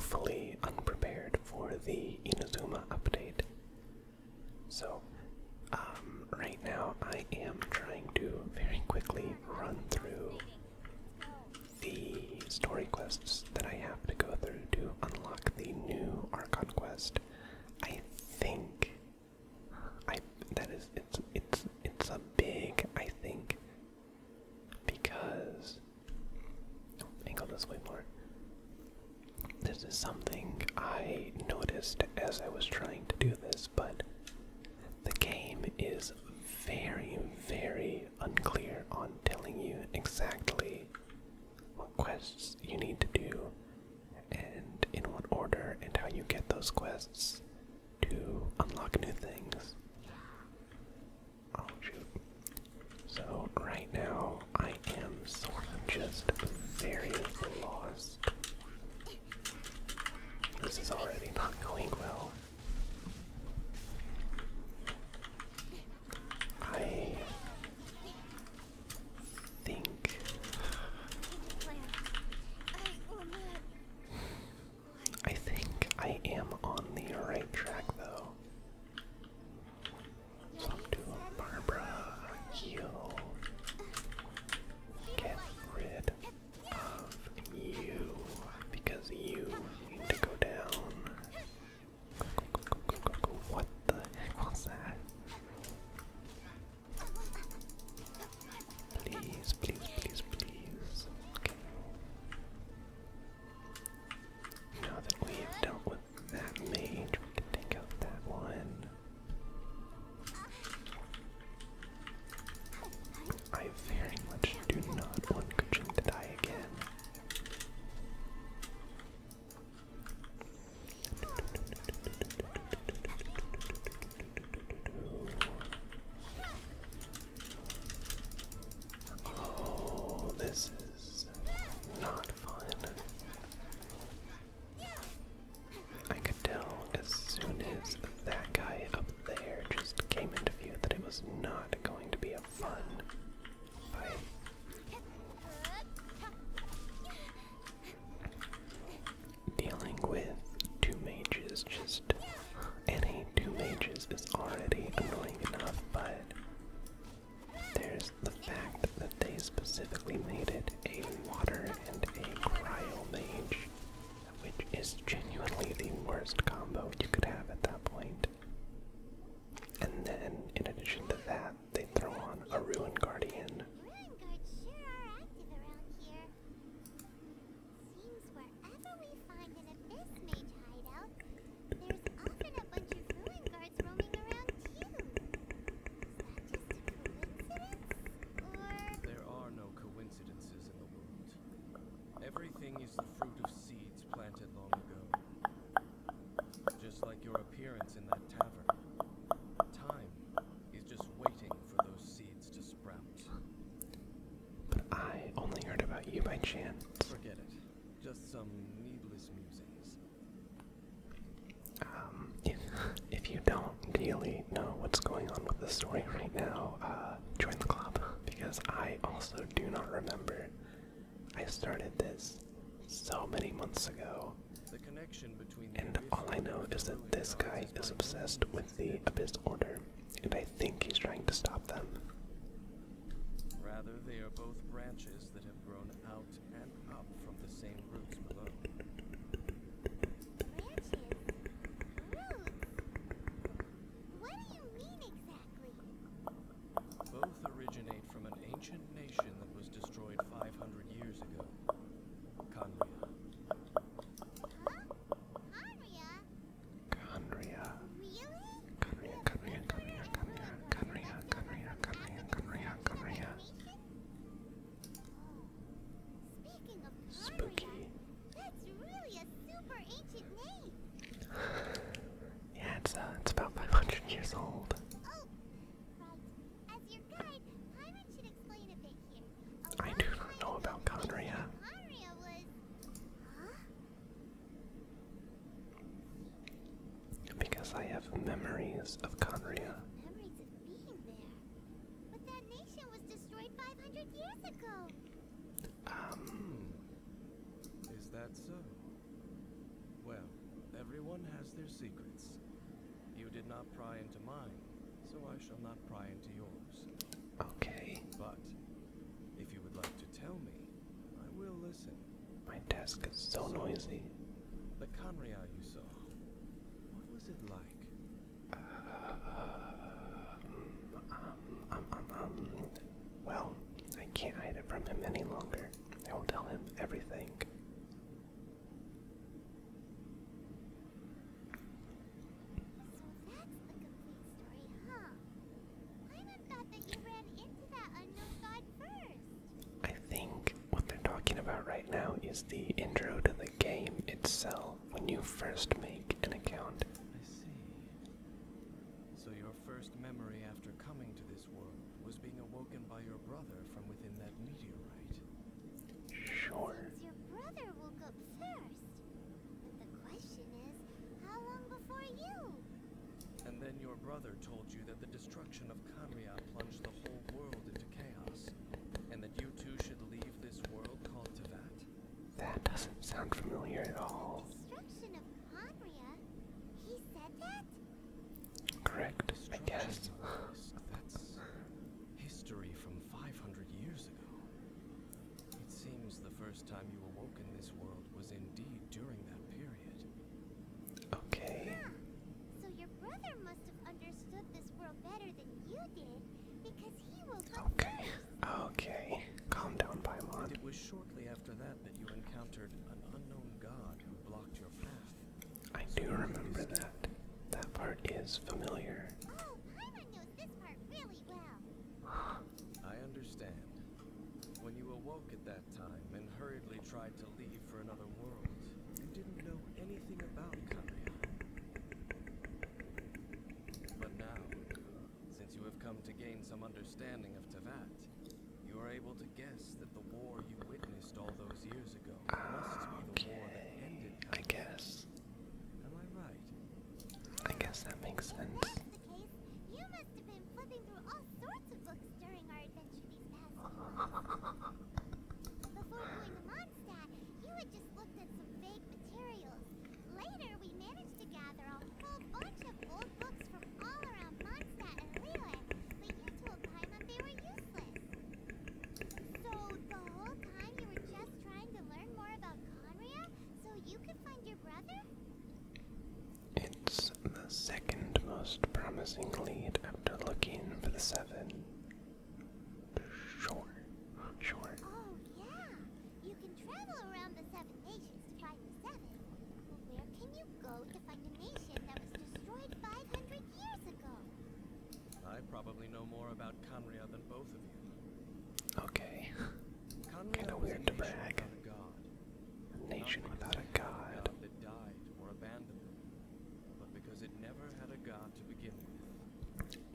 woefully unprepared for the Inazuma update. So, right now I am trying to very quickly run through the story quests that I have to go through to unlock the new Archon quest. I think it's a big I think because angle this way more. This is something I noticed as I was trying to do this, but the game is very, very unclear on telling you exactly what quests you need to do and in what order and how you get those quests to unlock new things. Oh shoot. So right now I am sort of just very lost. This is already not going well. I think I am on the right track though. Talk to Barbara, heal, get rid of you, because you need to go down. Go. What the heck was that? Please, please, please, please. Okay. Now that we've dealt with that mage, we can take out that one. I very much do not want Genshin to die again. Oh, this is not fun. I could tell as soon as that guy up there just came into view that it was not going to be a fun fight. Dealing with two mages, just any two mages is already annoying enough, but there's the fact that they specifically made it a water and a cryo mage, which is genuinely the worst combo you could have at that point. And then, in addition to that, they throw on a Ruin Guardian. Ruin guards sure are active around here. Seems wherever we find an abyss mage hideout, there's often a bunch of ruin guards roaming around too. Is that just a coincidence? Or... There are no coincidences in the world. Everything is the fruit of seeds planted long ago. Just like your appearance in that tavern. Time is just waiting for those seeds to sprout. But I only heard about you by chance. Forget it. Just some needless musings. If you don't really know what's going on with the story right now, join the club, because I also do not remember. I started this so many months ago, The connection between and all I know is that this guy is obsessed with the Abyss Order, and I think he's trying to stop them. Rather, they are both branches that have grown out and up from the same roots below. branches? Roots? What do you mean exactly? Both originate from an ancient nation that was destroyed 500 years ago. Kanria. Huh? Aria? Conria. Really? Conria. Speaking of Spooky. Aria, that's really a super ancient name. Yeah, it's about 500 years old. Oh, right. As your guide, Pyron should explain a bit here. I do not know about Conria. Aria was... Huh? Because I have memories of Conria. Memories of being there. But that nation was destroyed 500 years ago. Is that so? Everyone has their secrets. You did not pry into mine, so I shall not pry into yours. Okay. But if you would like to tell me, I will listen. My desk is so noisy. The Kanria you saw, what was it like? Well, I can't hide it from him any longer. I will tell him everything. So that's the complete story, huh? I thought that you ran into that unknown god first. I think what they're talking about right now is the intro to the game itself, when you first make an account. I see. So your first memory after coming to this world was being awoken by your brother from within that meteorite. Sure. Seems your brother woke up first. But the question is, how long before you? And then your brother told you that the destruction of Kanria plunged the whole world into chaos, and that you two should leave this world called Tevat. That doesn't sound familiar at all. Destruction of Conria? He said that? Correct, I guess. That's history from 500 years ago. It seems the first time you awoke in this world was indeed during that period. Okay. Huh. So your brother must have understood this world better than you did, because he woke up Okay. first. Okay. Calm down, Paimon. And it was shortly after that that you encountered an unknown god who blocked your path. I do remember that. That part is familiar. Oh, Paimon knows this part really well. I understand. When you awoke at that time and hurriedly tried to leave for another world, you didn't know anything about Kanria. But now, since you have come to gain some understanding of Tevat, you are able to guess that the war you witnessed all those years ago must be the war that ended I Kanria. guess. Am I right? I guess that makes If sense. that's the case, you must have been flipping through all sorts of books during our adventure these past few months. Before going to Mondstadt, you had just looked at some vague materials. Later, we managed to gather a whole bunch of old books from all around Mondstadt and Lille, but you told Paimon they were useless. So, the whole time you were just trying to learn more about Conria so you could find your brother? It's the second most promising lead after looking for the 7. Sure. Sure. Oh, yeah. You can travel around the 7 nations to find the 7. But where can you go to find a nation that was destroyed 500 years ago? I probably know more about Kanria than both of you. Okay. Kanria Kinda was weird a to nation brag. without a god. A nation Not without a because it had god. that died or abandoned them, but because it never had a god to begin with.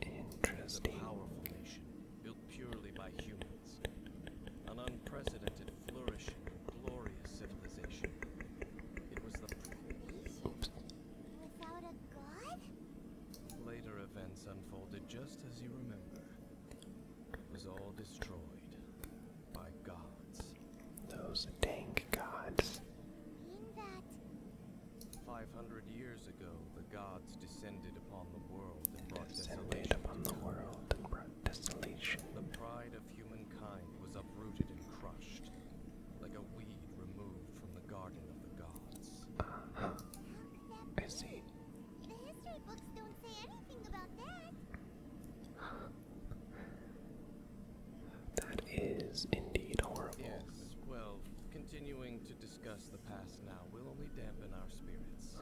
It was a Interesting. powerful nation, built purely by humans. An unprecedented, flourishing, glorious civilization. It was the Nation without a god? later events unfolded just as you remember. It was all destroyed by gods. Those dang gods. Mean that 500 years ago, the gods descended upon the world and brought Descended desolation. upon the world and brought desolation. The pride of humankind was uprooted and crushed, like a weed removed from the garden of the gods. Uh-huh. how could that I see. be? The history books don't say anything about that. That is indeed horrible. Yes, well, continuing to discuss the past now will only dampen our spirits.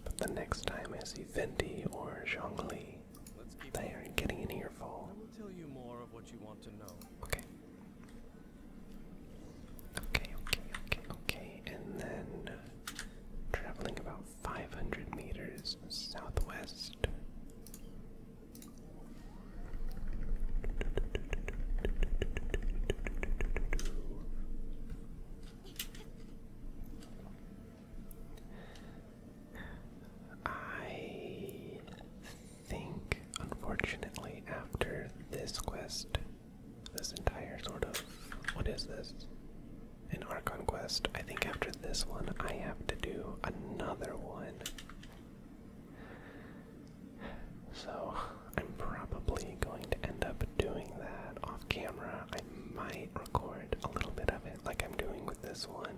But the next time I see Venti or Zhongli, Let's keep they are getting an earful. I will tell you more of what you want to know. Okay. Okay. And then traveling about 500 meters southwest. I think, unfortunately, after this quest, the have to do another one. So I'm probably going to end up doing that off camera. I might record a little bit of it like I'm doing with this one.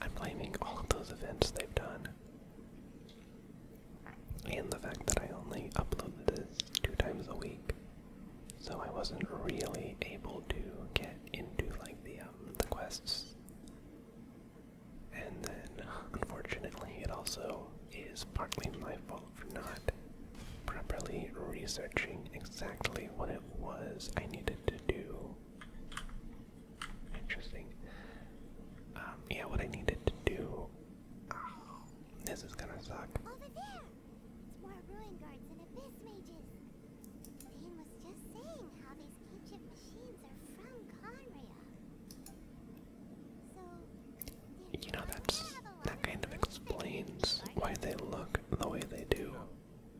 I'm blaming all of those events they've done. And the fact that I only uploaded this 2 times a week. So I wasn't really able to get into like the quests. And then unfortunately it also is partly my fault for not properly researching exactly what it was I needed to do. Interesting. Yeah, what I needed to do. Oh, this is gonna suck. Over there! It's more ruin guards and abyss mages. Dane was just saying how these ancient machines are from Conria. So, You know, that kind of explains why they look the way they do. No,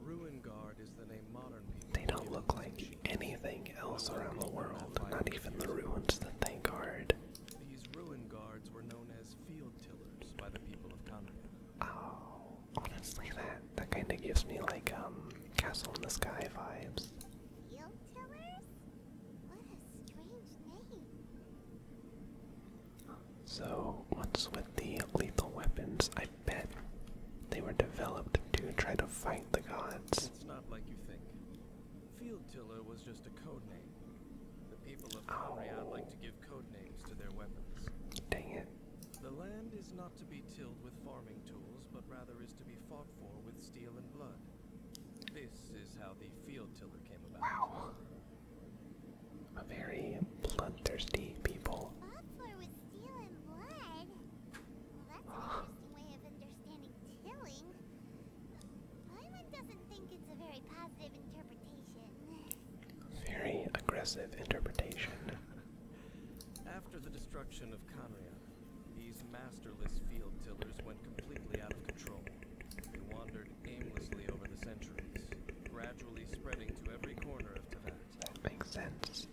Ruin Guard is the name modern people They don't give look these like machines. anything else around the world, not even the ruins that they guard. These Ruin Guards were known as field tillers by the people of Conria. Oh, honestly, that kind of gives me like Castle in the Sky vibes. field tillers? What a strange name. So, what's with the lethal weapons? I bet they were developed to try to fight the gods. It's not like you think. Field tiller was just a code name. The people of Conria like to give code names to their weapons. Dang it. The land is not to be tilled with farming tools, but rather is to be fought for with steel and blood. This is how the field tiller came about. Wow. A very bloodthirsty people. Fought for with steel and blood? Well, that's an interesting way of understanding tilling. Paimon doesn't think it's a very positive interpretation. Very aggressive interpretation. After the destruction of Conria, these masterless field tillers went completely out of control. They wandered aimlessly over the centuries, gradually spreading to every corner of Teyvat. That makes sense.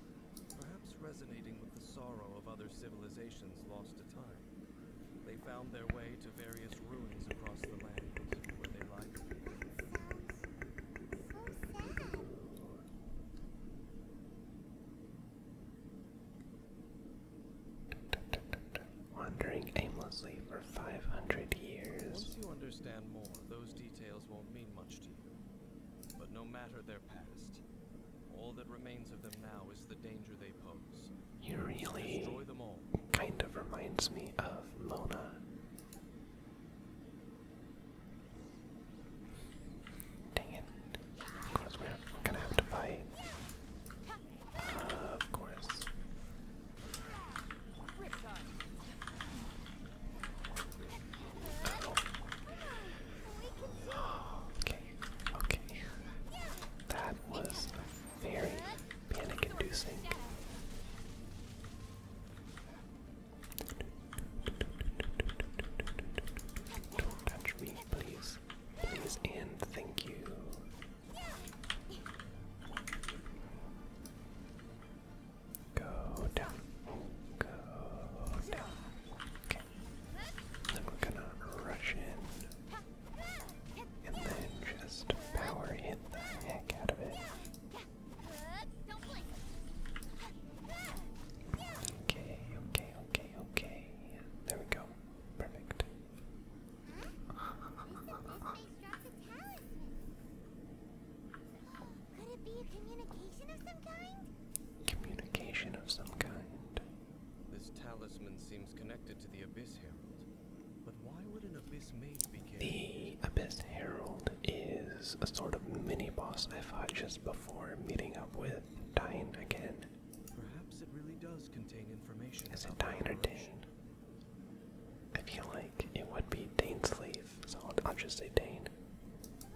Perhaps resonating with the sorrow of other civilizations lost to time, they found their way to various ruins across the land, where they lie buried. Sounds so sad. Wandering aimlessly for 500 years. Once you understand more, those details won't mean much to you. But no matter their past, all that remains of them now is the danger they pose. You really Destroy them all. kind of reminds me of Mona. Dang it. Of course, we're gonna have to fight. Of course. Okay, okay. That was very panic-inducing. Don't touch me, please. Please and thank you. Go down. Go down. Okay. Then we're gonna rush in. And then just power hit the heck out of it. Okay, okay, okay, okay. There we go. Perfect. Could it be a communication of some kind? Communication of some kind. This talisman seems connected to the Abyss Herald. But why would an Abyss mage be carrying The Abyss Herald is a sort of mini-boss I fought just before meeting up with Dine again. Perhaps it really does contain information Is it about Dine or the operation. Dane? I feel like it would be Dane's sleeve, so I'll just say Dane. But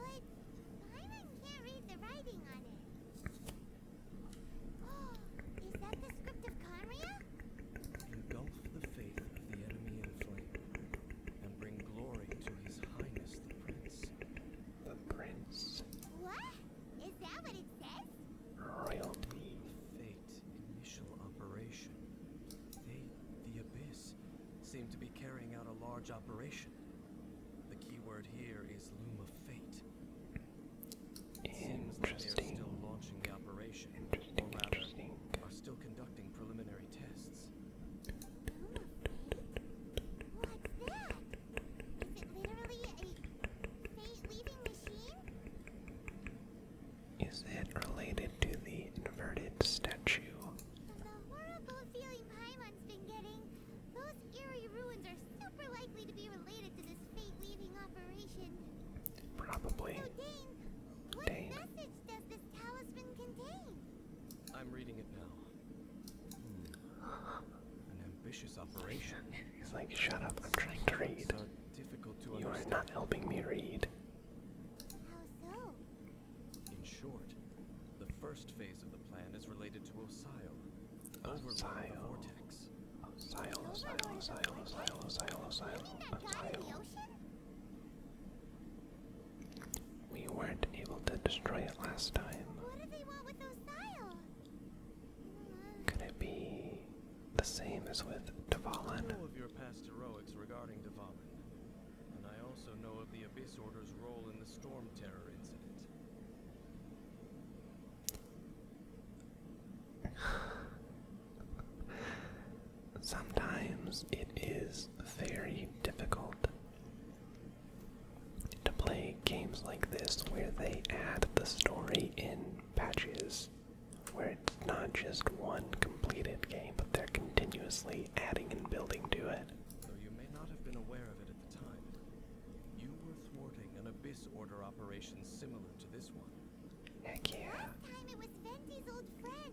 Paimon can't read the writing on it. Is that the script of Conria? Engulf the faith of the enemy in flame, and bring glory to His Highness the Prince. The Prince. What? Is that what it says? Royalty. Fate initial operation. They to be carrying out a large operation. The key word here is Loom of Fate. It seems like they are still launching the operation, or rather, are still conducting preliminary tests. What's that? Is it literally a fate-weaving machine? Is it related to the inverted statue? From the horrible feeling Paimon's been getting, those eerie ruins are super likely to be related to this fate-weaving operation. Probably. So Dane, what message does this talisman contain? I'm reading it now. An ambitious operation. He's like, shut up, I'm trying to read. Are difficult to You are understand. not helping me read. How so? In short, the first phase of the plan is related to Osile, overlord of the vortex. Osile. You mean that guy in the ocean? We weren't able to destroy it last time. What do they want with Osile? Could it be the same as with I Dvalin? know of your past heroics regarding Dvalin, and I also know of the Abyss Order's role in the Storm Terror incident. Sometimes it is very difficult to play games like this where they add the story in patches, where it's not just one completed game, but they're continuously adding and building to it. Though you may not have been aware of it at the time, you were thwarting an Abyss Order operation similar to this one. Heck yeah. Last time it was Venti's old friend.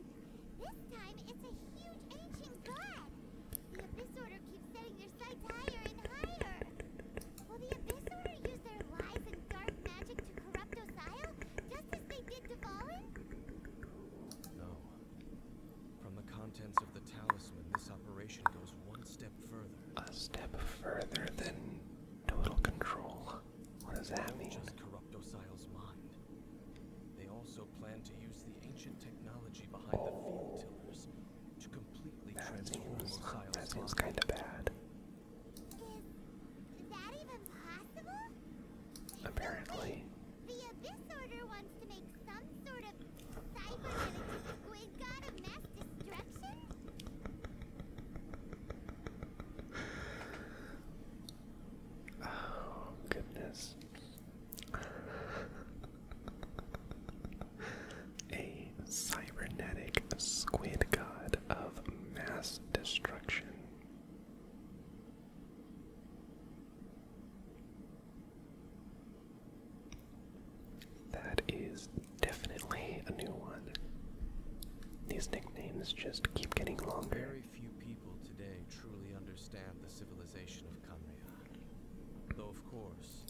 This time it's a huge ancient god. The Abyss Order keeps setting their sights higher and higher. Will the Abyss Order use their lies and dark magic to corrupt Osile, just as they did Dvalin? No. From the contents of the talisman, this operation goes one step further. A step further than total control. What does that They mean? don't just corrupt Osile's mind. They also plan to use the ancient technology behind the field tillers to completely transform Osile's That seems mind. kind of bad. Is that even possible? Apparently. The Abyss Order wants to make some sort of cybernetic squid god of mass destruction? Oh, goodness. A cybernetic squid god of mass destruction. That is definitely a new one. These nicknames just keep getting longer. Very few people today truly understand the civilization of Khamria. Though, of course,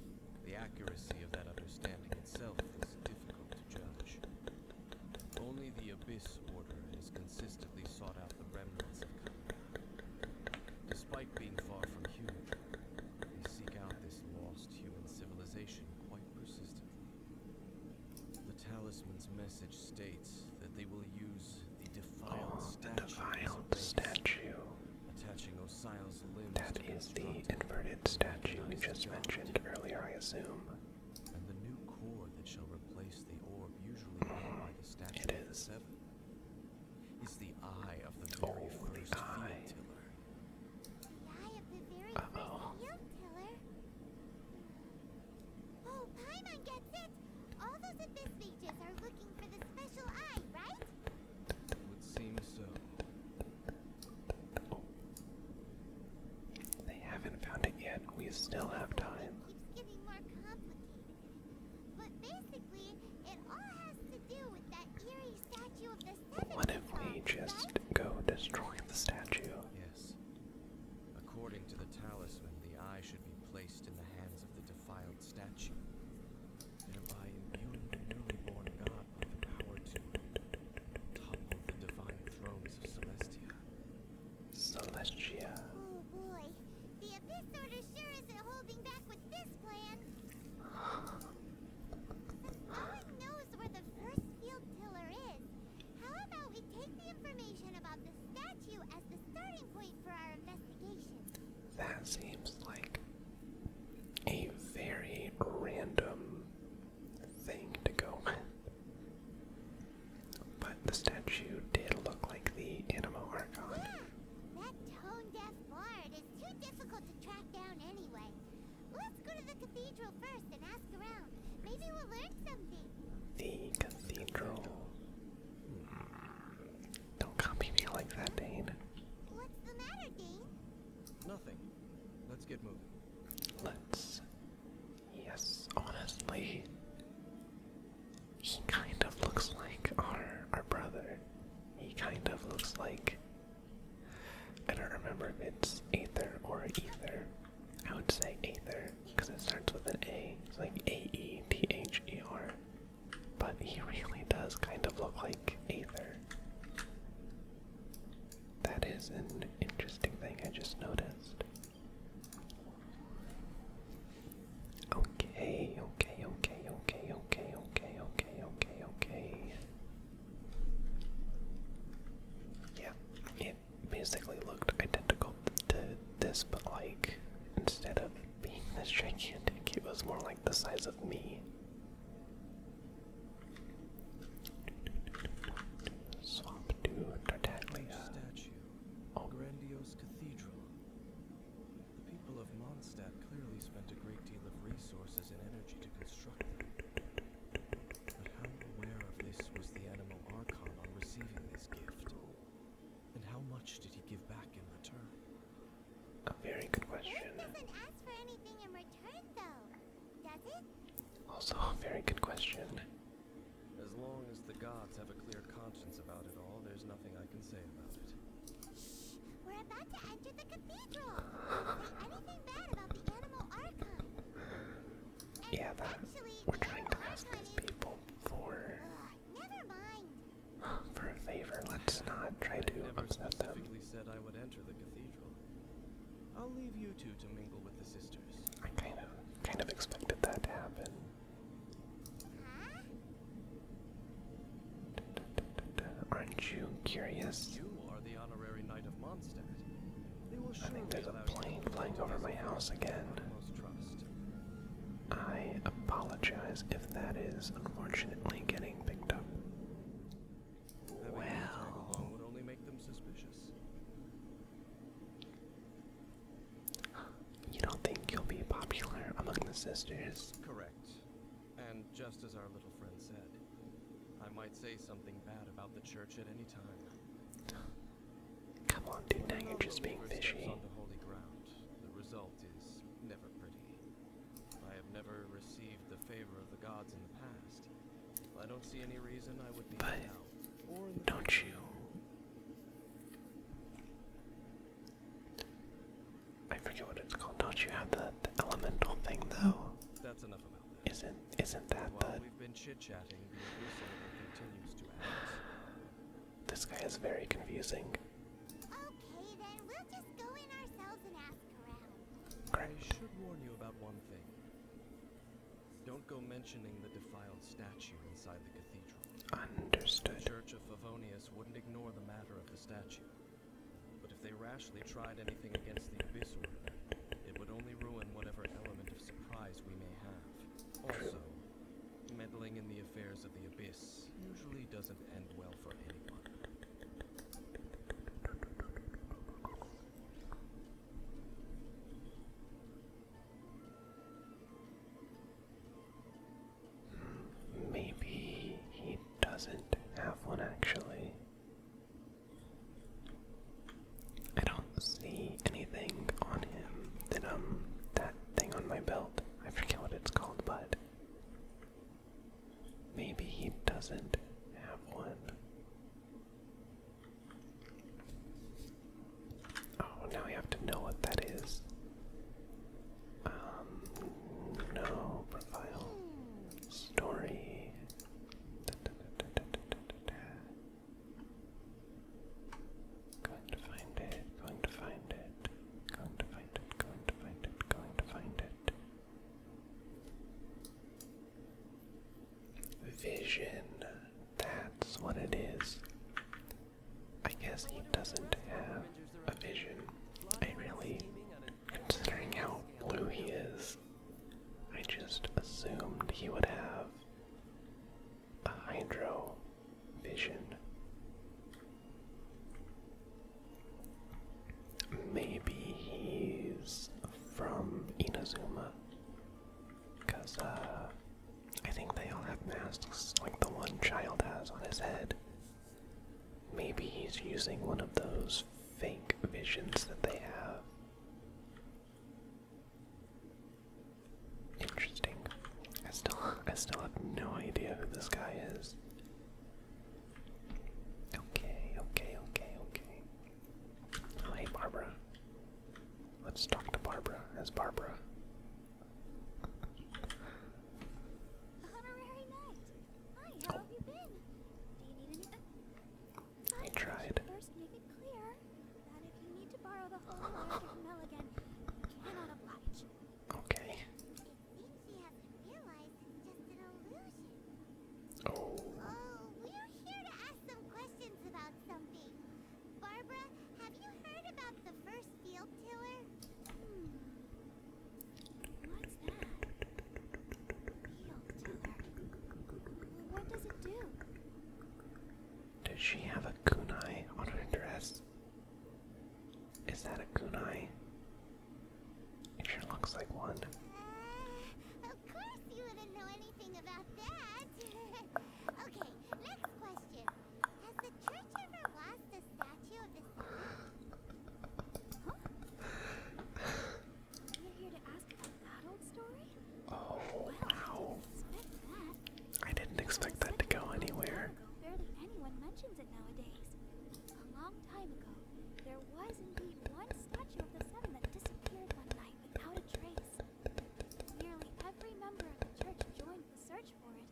the accuracy of that understanding itself is difficult to judge. Only the Abyss Order has consistently sought out the remnants of Khamria. Despite being far from human, they seek out this lost human civilization quite persistently. The talisman's message states that they will use the defiled The statue as a defiled base, statue. attaching Osile's limbs That to is the construct inverted statue we just mentioned earlier, I assume. and the new core that shall replace the orb usually worn by the statue It of the is. Seven is the eye of the Oh, very the first eye. field tiller. The eye of the very Uh-oh. first field tiller? Oh, Paimon gets it! All those Abyss mages are looking for the special eye, right? Would seem so. They haven't found it yet. We still have time. Keeps getting more complicated. But basically, it all has to do with that eerie statue of the Seven. What if we we saw, just right? go destroy the statue? Yes. According to the talisman, the eye should be placed in the hands of the defiled statue, thereby imbuing the newly born god with the power to topple the divine thrones of Celestia. Celestia. Oh boy, the Abyss Order sure isn't holding back with this plan. Since no one knows where the first field tiller is, how about we take the information about the statue as the that seems like a very random thing to go with. But the statue did look like the Anima Archon. That tone-deaf bard is too difficult to track down anyway. Let's go to the cathedral first and ask around. Maybe we'll learn something. The cathedral. Don't copy me like that, Dane. What's the matter, Dane? Nothing. Let's get moving. Let's. Yes, honestly, he kind of looks like our brother. He kind of looks like. I don't remember if it's Aether or Ether. I would say Aether because it starts with an A. It's like Aether. But he really does kind of look like Aether. That is an interesting thing I just noticed. Okay. Yeah, it basically looked identical to this, but like, instead of being this gigantic, it was more like the size of me. Swap to Tartaglia. Statue. Grandiose cathedral. The people of Mondstadt clearly spent a great deal of resources and energy to construct them. But how aware of this was the Animal Archon on receiving this gift? And how much did he give back in return? A very good question. It doesn't ask for anything in return, though. Does it? Also, a very good question. As long as the gods have a clear conscience about it all, there's nothing I can say about it. We're about to enter the cathedral. Say anything bad about the Animal Archon. And Yeah, that actually, we're the trying to Animal ask Archon these is... people for Never mind. a favor. Let's not try to Never upset them. specifically said I would enter the cathedral. I'll leave you two to mingle with the sisters. I kind of expected that to happen. Huh? Aren't you curious? You are the honorary knight of Mondstadt. They will I surely think there's a allow you plane to flying go over to my this house place again. with utmost trust. I apologize if that is unfortunately getting picked up. Having you tag along would only make them suspicious. You don't think you'll be popular among the sisters? Correct. And just as our little friend said, I might say something bad about the church at any time. Come on, dude, now you're When just a being believer steps fishy. onto holy ground, the result is never pretty. I have never received the favor of the gods in the past. I don't see any reason I would be But now. Or in the don't future. you? I forget what it's called. Don't you have the elemental thing though? That's enough about that. Isn't that While the? we've been chit-chatting, the Dishonorable continues to act. This guy is very confusing. Okay, then we'll just go in ourselves and ask around. I should warn you about one thing. Don't go mentioning the defiled statue inside the cathedral. Understood. The Church of Favonius wouldn't ignore the matter of the statue. But if they rashly tried anything against the Abyss Order, it would only ruin whatever element of surprise we may have. Also, meddling in the affairs of the Abyss usually doesn't end well for anyone. Maybe he doesn't have one actually. I don't see anything on him that thing on my belt. I forget what it's called, but maybe he doesn't have one. legends that they have. Interesting. I still have no idea who this guy is. Okay. Oh, hey, Barbara. Let's talk to Barbara as Barbara. Honorary knight. Hi, how have you been? Do you need anything? I tried. First, make it clear that if you need to borrow the holy water from Milligan, you cannot oblige. Okay. It seems she hasn't realized it's just an illusion. Oh. Oh, we're here to ask some questions about something. Barbara, have you heard about the first field tiller? What's that? Field tiller. What does it do? Does she have a kunai on her dress? Is that a kunai? It sure looks like one. Of course you wouldn't know anything about that. Okay, next question. Has the church ever lost a statue of the sun? Huh? You're here to ask about that old story? Oh, Well, wow. expect that. I didn't expect that to go anywhere. Barely anyone mentions it nowadays. A long time ago, there was indeed one statue of the sun that disappeared one night without a trace. Nearly every member of the church joined the search for it,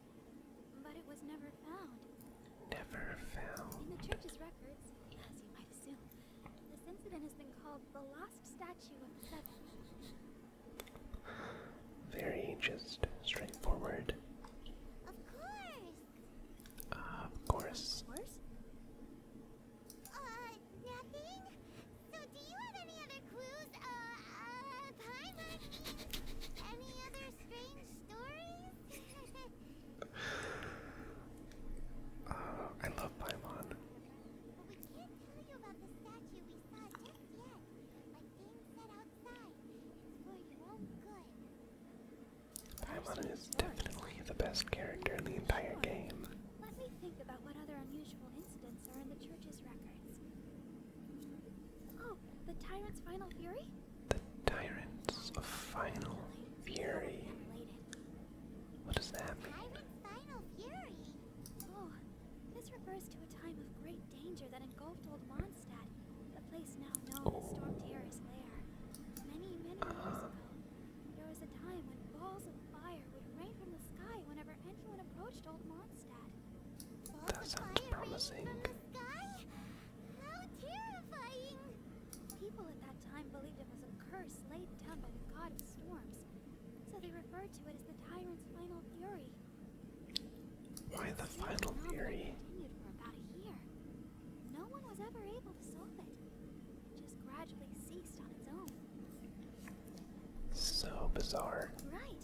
but it was never found. Never found. In the church's records, as you might assume, this incident has been called the lost statue of the seven. Very just straightforward. Of course! Of course. Of course? Nothing? So do you have any other clues? Paimon? Any other strange stories? I love Paimon. But we can't tell you about the statue we saw just yet. Like Dane said outside, it's for your own good. Paimon is definitely the best character in the entire game. Let me think about what other unusual incidents are in the church's records. Oh, the Tyrant's Final Fury? The Tyrant's Final Fury. What does that mean? Tyrant's Final Fury? Oh, this refers to a time of great danger that engulfed Old Mondstadt, the place now known as Storm Terror's lair. Many years ago, there was a time when balls of fire would rain from the sky whenever anyone approached Old Mondstadt. That sounds promising. From the sky? How terrifying! People at that time believed it was a curse laid down by the god of storms, so they referred to it as the Tyrant's Final Fury. Why the Final Fury? Continued for about a year. No one was ever able to solve it. It just gradually ceased on its own. So bizarre. Right.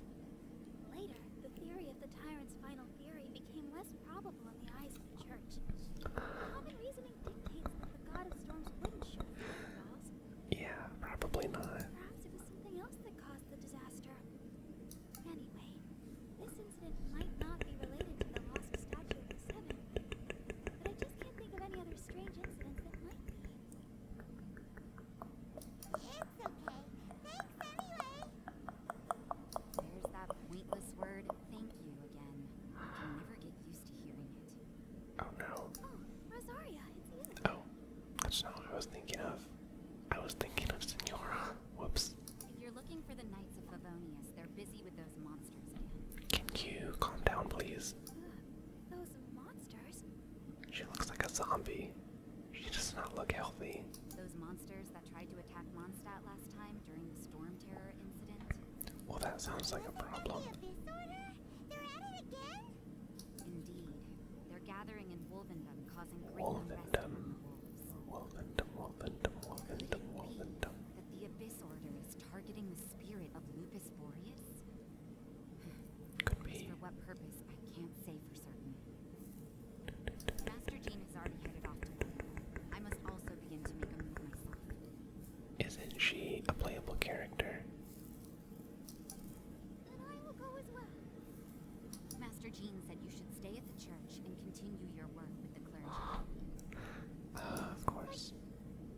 Later, the theory of the Tyrant's Final Fury became less probable in the eyes of the church. Common reasoning dictates that the god of storms wouldn't shoot fireballs. Yeah, probably not. Perhaps it was something else that caused the disaster. Anyway, this incident might not be related to the lost statue of the seven, but I just can't think of any other strange incidents that might be. It's okay. Thanks anyway. There's that pointless word, thank you, again. I can never get used to hearing it. Oh no. Oh, Rosaria, it's you. Oh, that's not what I was thinking of. I was thinking of Senora. Whoops. If you're looking for the Knights of Favonius, they're busy with those monsters again. Can you calm down, please? Those monsters? She looks like a zombie. She does not look healthy. Those monsters that tried to attack Mondstadt last time during the Storm Terror incident? Well, that sounds like a problem. The Abyss Order? They're at it again? Indeed. They're gathering in Wolvendom, causing great unrest among the wolves. Wolvendom. That the Abyss Order is targeting the spirit of Lupus Boreas? Could As be. for what purpose, I can't say for certain. Master Jean has already headed off to London. I must also begin to make a move myself. Isn't she a playable character? Then I will go as well. Master Jean said you should stay at the church and continue your work with the clergy. Of course.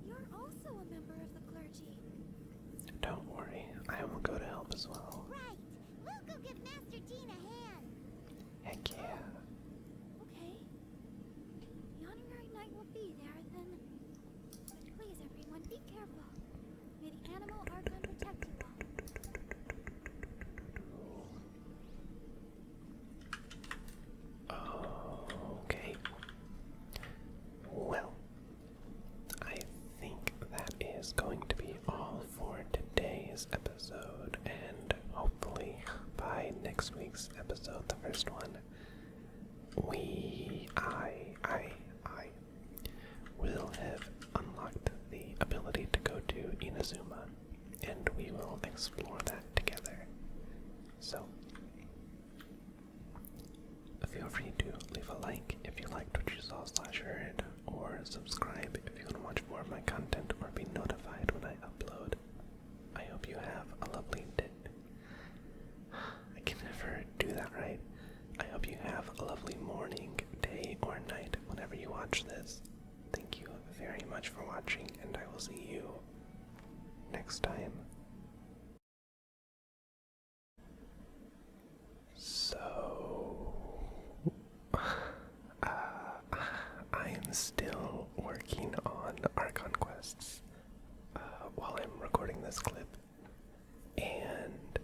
You're also a member today's episode, and hopefully by next week's episode, the first one, I will have unlocked the ability to go to Inazuma, and we will explore that together. So, feel free to leave a like if you liked what you saw/heard, or subscribe if you want to watch more of my content or be notified when I upload. I hope you have a lovely day. I can never do that right. I hope you have a lovely morning, day, or night whenever you watch this. Thank you very much for watching, and I will see you next time. So, I am still working on archon quests while I'm recording this clip, and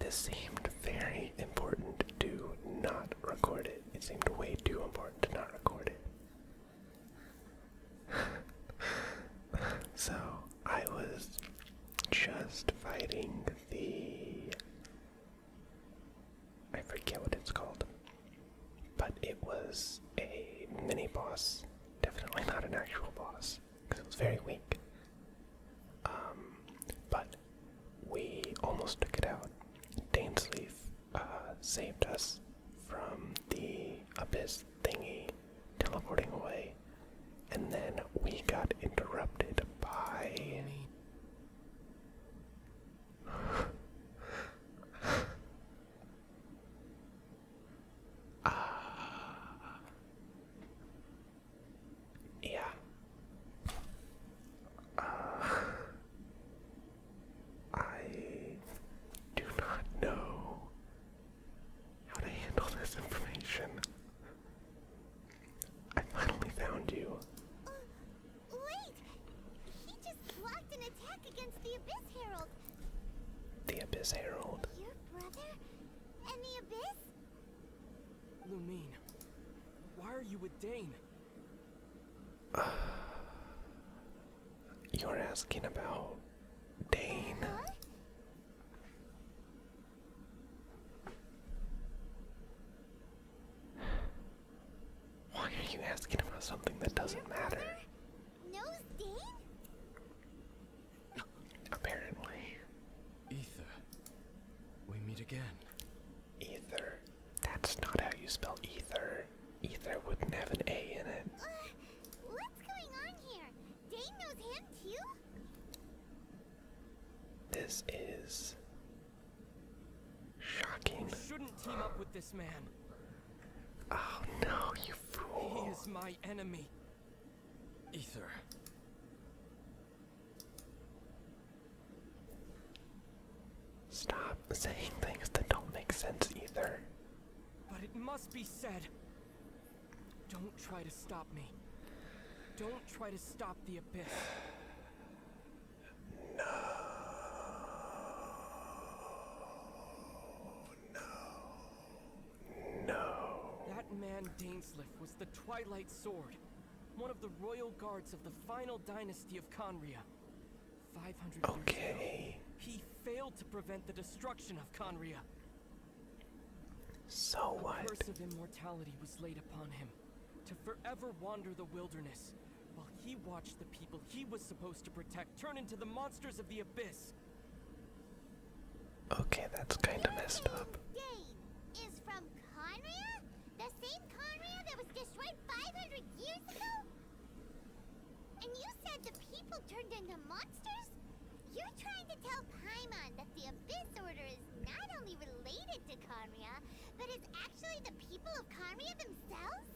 this seemed very important to not record it. It seemed way too important to not record it. So, I was just fighting I forget what it's called, but it was a mini boss, definitely not an actual boss, because it was very weak. But we almost took it out. Dainsleif saved us from the abyss thingy teleporting away, and then we got interrupted by I do not know how to handle this information. I finally found you. Wait! He just blocked an attack against the Abyss Herald. The Abyss Herald. Your brother? And the Abyss? Lumine, why are you with Dane? You're asking about Dane. Huh? Why are you asking about something that doesn't matter? Knows Dane? Apparently. Ether, we meet again. Ether. That's not how you spell ether. Ether wouldn't have an A in it. What's going on here? Dane knows him too? This is shocking. You shouldn't team up with this man. Oh no, you He fool. is my enemy. Ether. Stop saying things that don't make sense, Ether. But it must be said. Don't try to stop me. Don't try to stop the Abyss. No. That man Dainsleif was the Twilight Sword, one of the royal guards of the final dynasty of Conria. 500 years ago, Okay. he failed to prevent the destruction of Conria. So A what? curse of immortality was laid upon him, to forever wander the wilderness, while he watched the people he was supposed to protect turn into the monsters of the Abyss. Okay, that's kinda messed up. Dane is from Conria? The same Conria that was destroyed 500 years ago? And you said the people turned into monsters? You're trying to tell Paimon that the Abyss Order is not only related to Conria, but is actually the people of Conria themselves?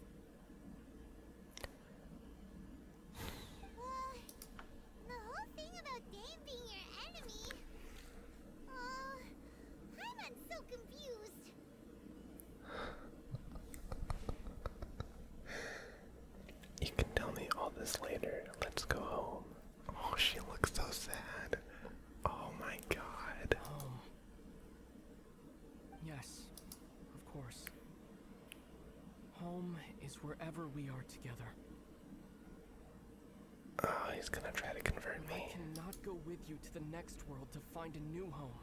The whole thing about Dane being your enemy... Oh, I'm so confused. You can tell me all this later. Let's go home. Oh, she looks so sad. Oh my god. Home. Yes, of course. Home is wherever we are together. Oh, he's gonna try to convert I me. cannot go with you to the next world to find a new home.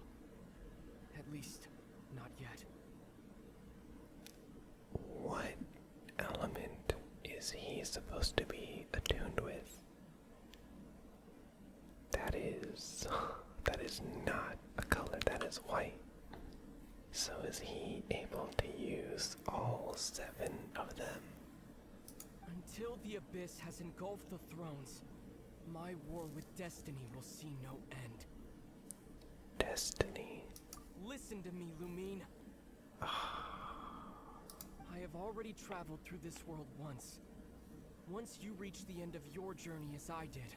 At least, not yet. What element is he supposed to be attuned with? That is not a color, that is white. So is he able to use all 7 of them? Until the abyss has engulfed the thrones, my war with destiny will see no end. Destiny. Listen to me, Lumine. I have already traveled through this world once. Once you reach the end of your journey as I did,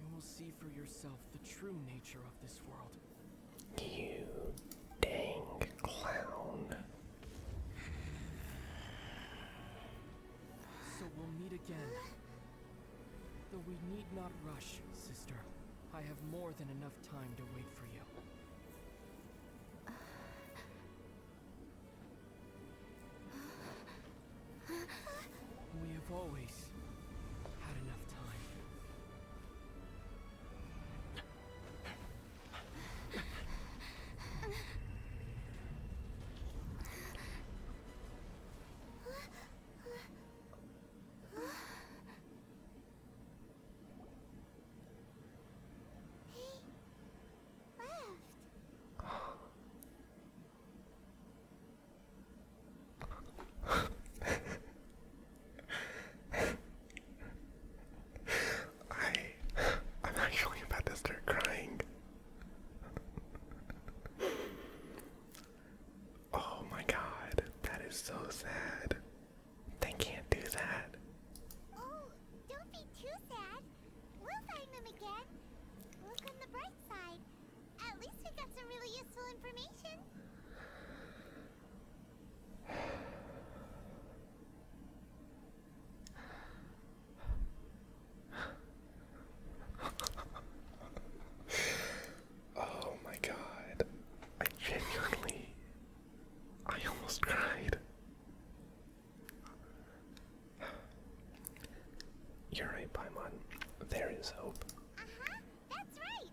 you will see for yourself the true nature of this world. You dang clown. So we'll meet again. Though we need not rush, sister. I have more than enough time to wait for you. We have always had enough time. I'm actually about to start crying. Oh my god, that is so sad. They can't do that. Oh, don't be too sad. We'll find them again. Look on the bright side. At least we got some really useful information. Oh my god. I almost cried. You're right, Paimon. There is hope. Uh-huh, that's right.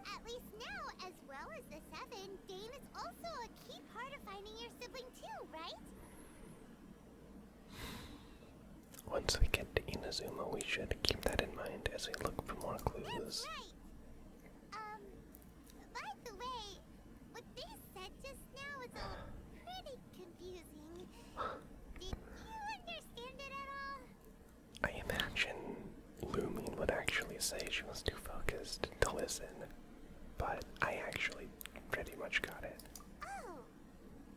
At least now, as well as the 7, Dane is also a key part of finding your sibling too, right? Once we get to Inazuma, we should keep that in mind as we look for more clues. That's right. By the way, what they said just now is all pretty confusing. Did you understand it at all? I imagine Lumine would actually say she was too focused to listen, but I actually pretty much got it. Oh,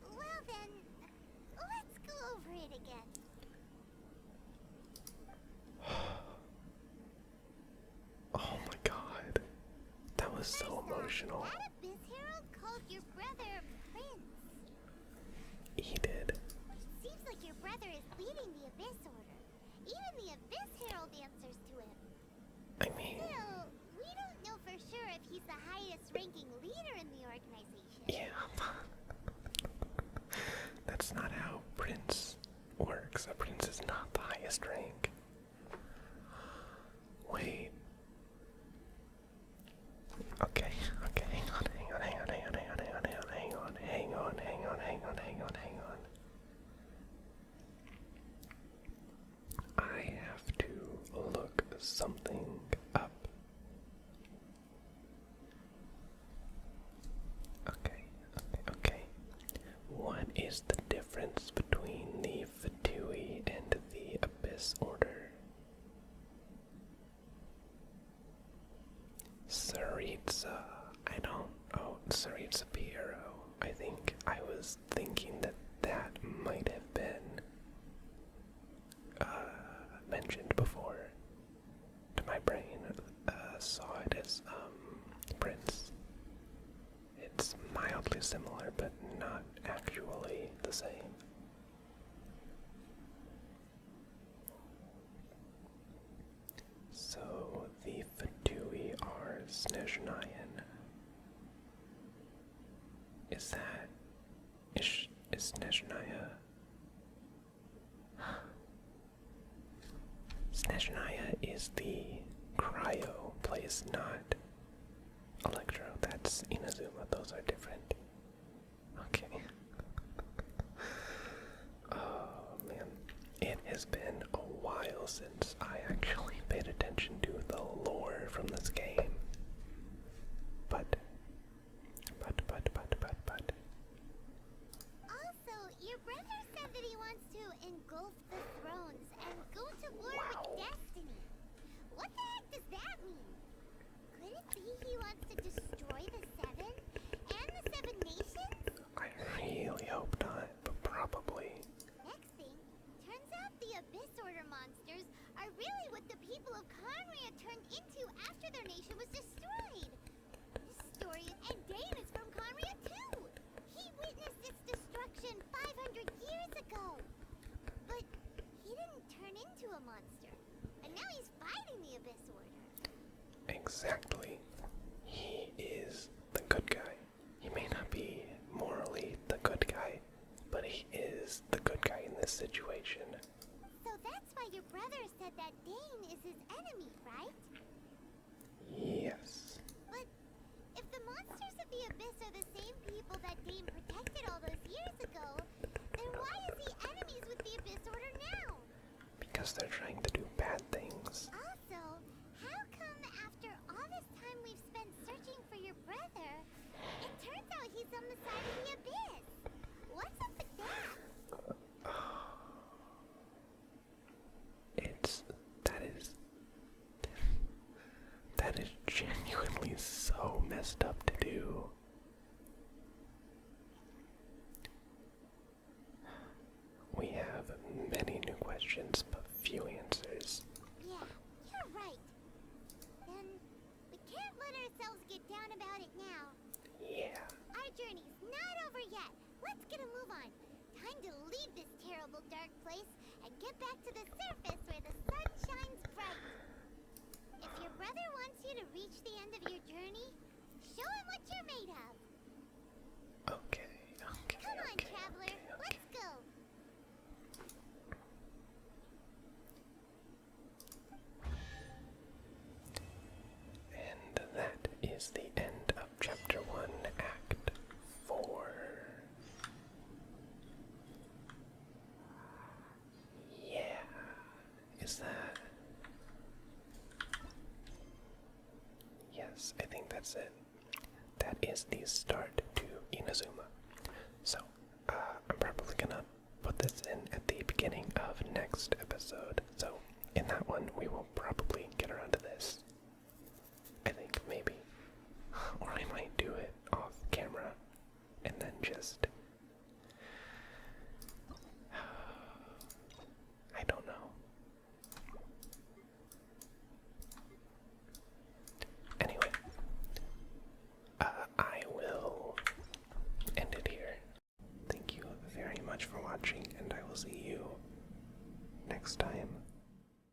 well then, let's go over it again. Oh my god. That was so emotional. That Abyss Herald called your brother Prince. He did. Seems like your brother is leading the Abyss Order. Even the Abyss Herald answers to him. I mean, Still, we don't know for sure if he's the highest ranking leader in the organization. yeah. That's not how Prince works. A Prince is not the highest rank. Wait. Okay, hang on. I have to look something up. Okay. What is the difference between the Fatui and the Abyss Order? Saritsa. Saritsa Piero. I think I was thinking that might have been mentioned before. To my brain, saw it as Prince. It's mildly similar, but not actually the same. So the Fatui are Snezhnayan. Is Snezhnaya? Snezhnaya is the cryo place is not Electro. That's Inazuma. Those are different. Okay. Oh man. It has been a while since I actually paid attention to the lore from this game. But. Also, your brother said that he wants to engulf the thrones and go to war with destiny. What the heck does that mean? Could it be he wants to destroy the Seven and the Seven Nations? I really hope not, but probably. Next thing, turns out the Abyss Order monsters are really what the people of Conria turned into after their nation was destroyed. This story and Dane is from Conria too. He witnessed its destruction 500 years ago. But he didn't turn into a monster. And now he's fighting the Abyss Order. Exactly. He is the good guy. He may not be morally the good guy, but he is the good guy in this situation. So that's why your brother said that Dane is his enemy, right? Yes. But if the monsters of the Abyss are the same people that Dane protected all those years ago, then why is he enemies with the Abyss Order now? Because they're trying to do bad things. Also, how come after all this time we've spent searching for your brother, it turns out he's on the side of the Abyss? What's up with that? That is genuinely so messed up to do. We have many new questions, but few answers. Yeah, you're right. Then we can't let ourselves get down about it now. Yeah. Our journey's not over yet. Let's get a move on. Time to leave this terrible dark place and get back to the surface where the sun shines bright. If your brother wants you to reach the end of your journey, show him what you're made of. Okay. Come on, traveler. Let's go. And that is the end of Chapter 1, Act 4. Yeah. Is that... Yes, I think that's it. That is the start to Inazuma. So, I'm probably gonna put this in at the beginning of next episode. So, in that one, we will probably get around to this. I think, maybe. Or I might do it off camera and then just... I don't know. Anyway, I will end it here. Thank you very much for watching, and I will see you next time.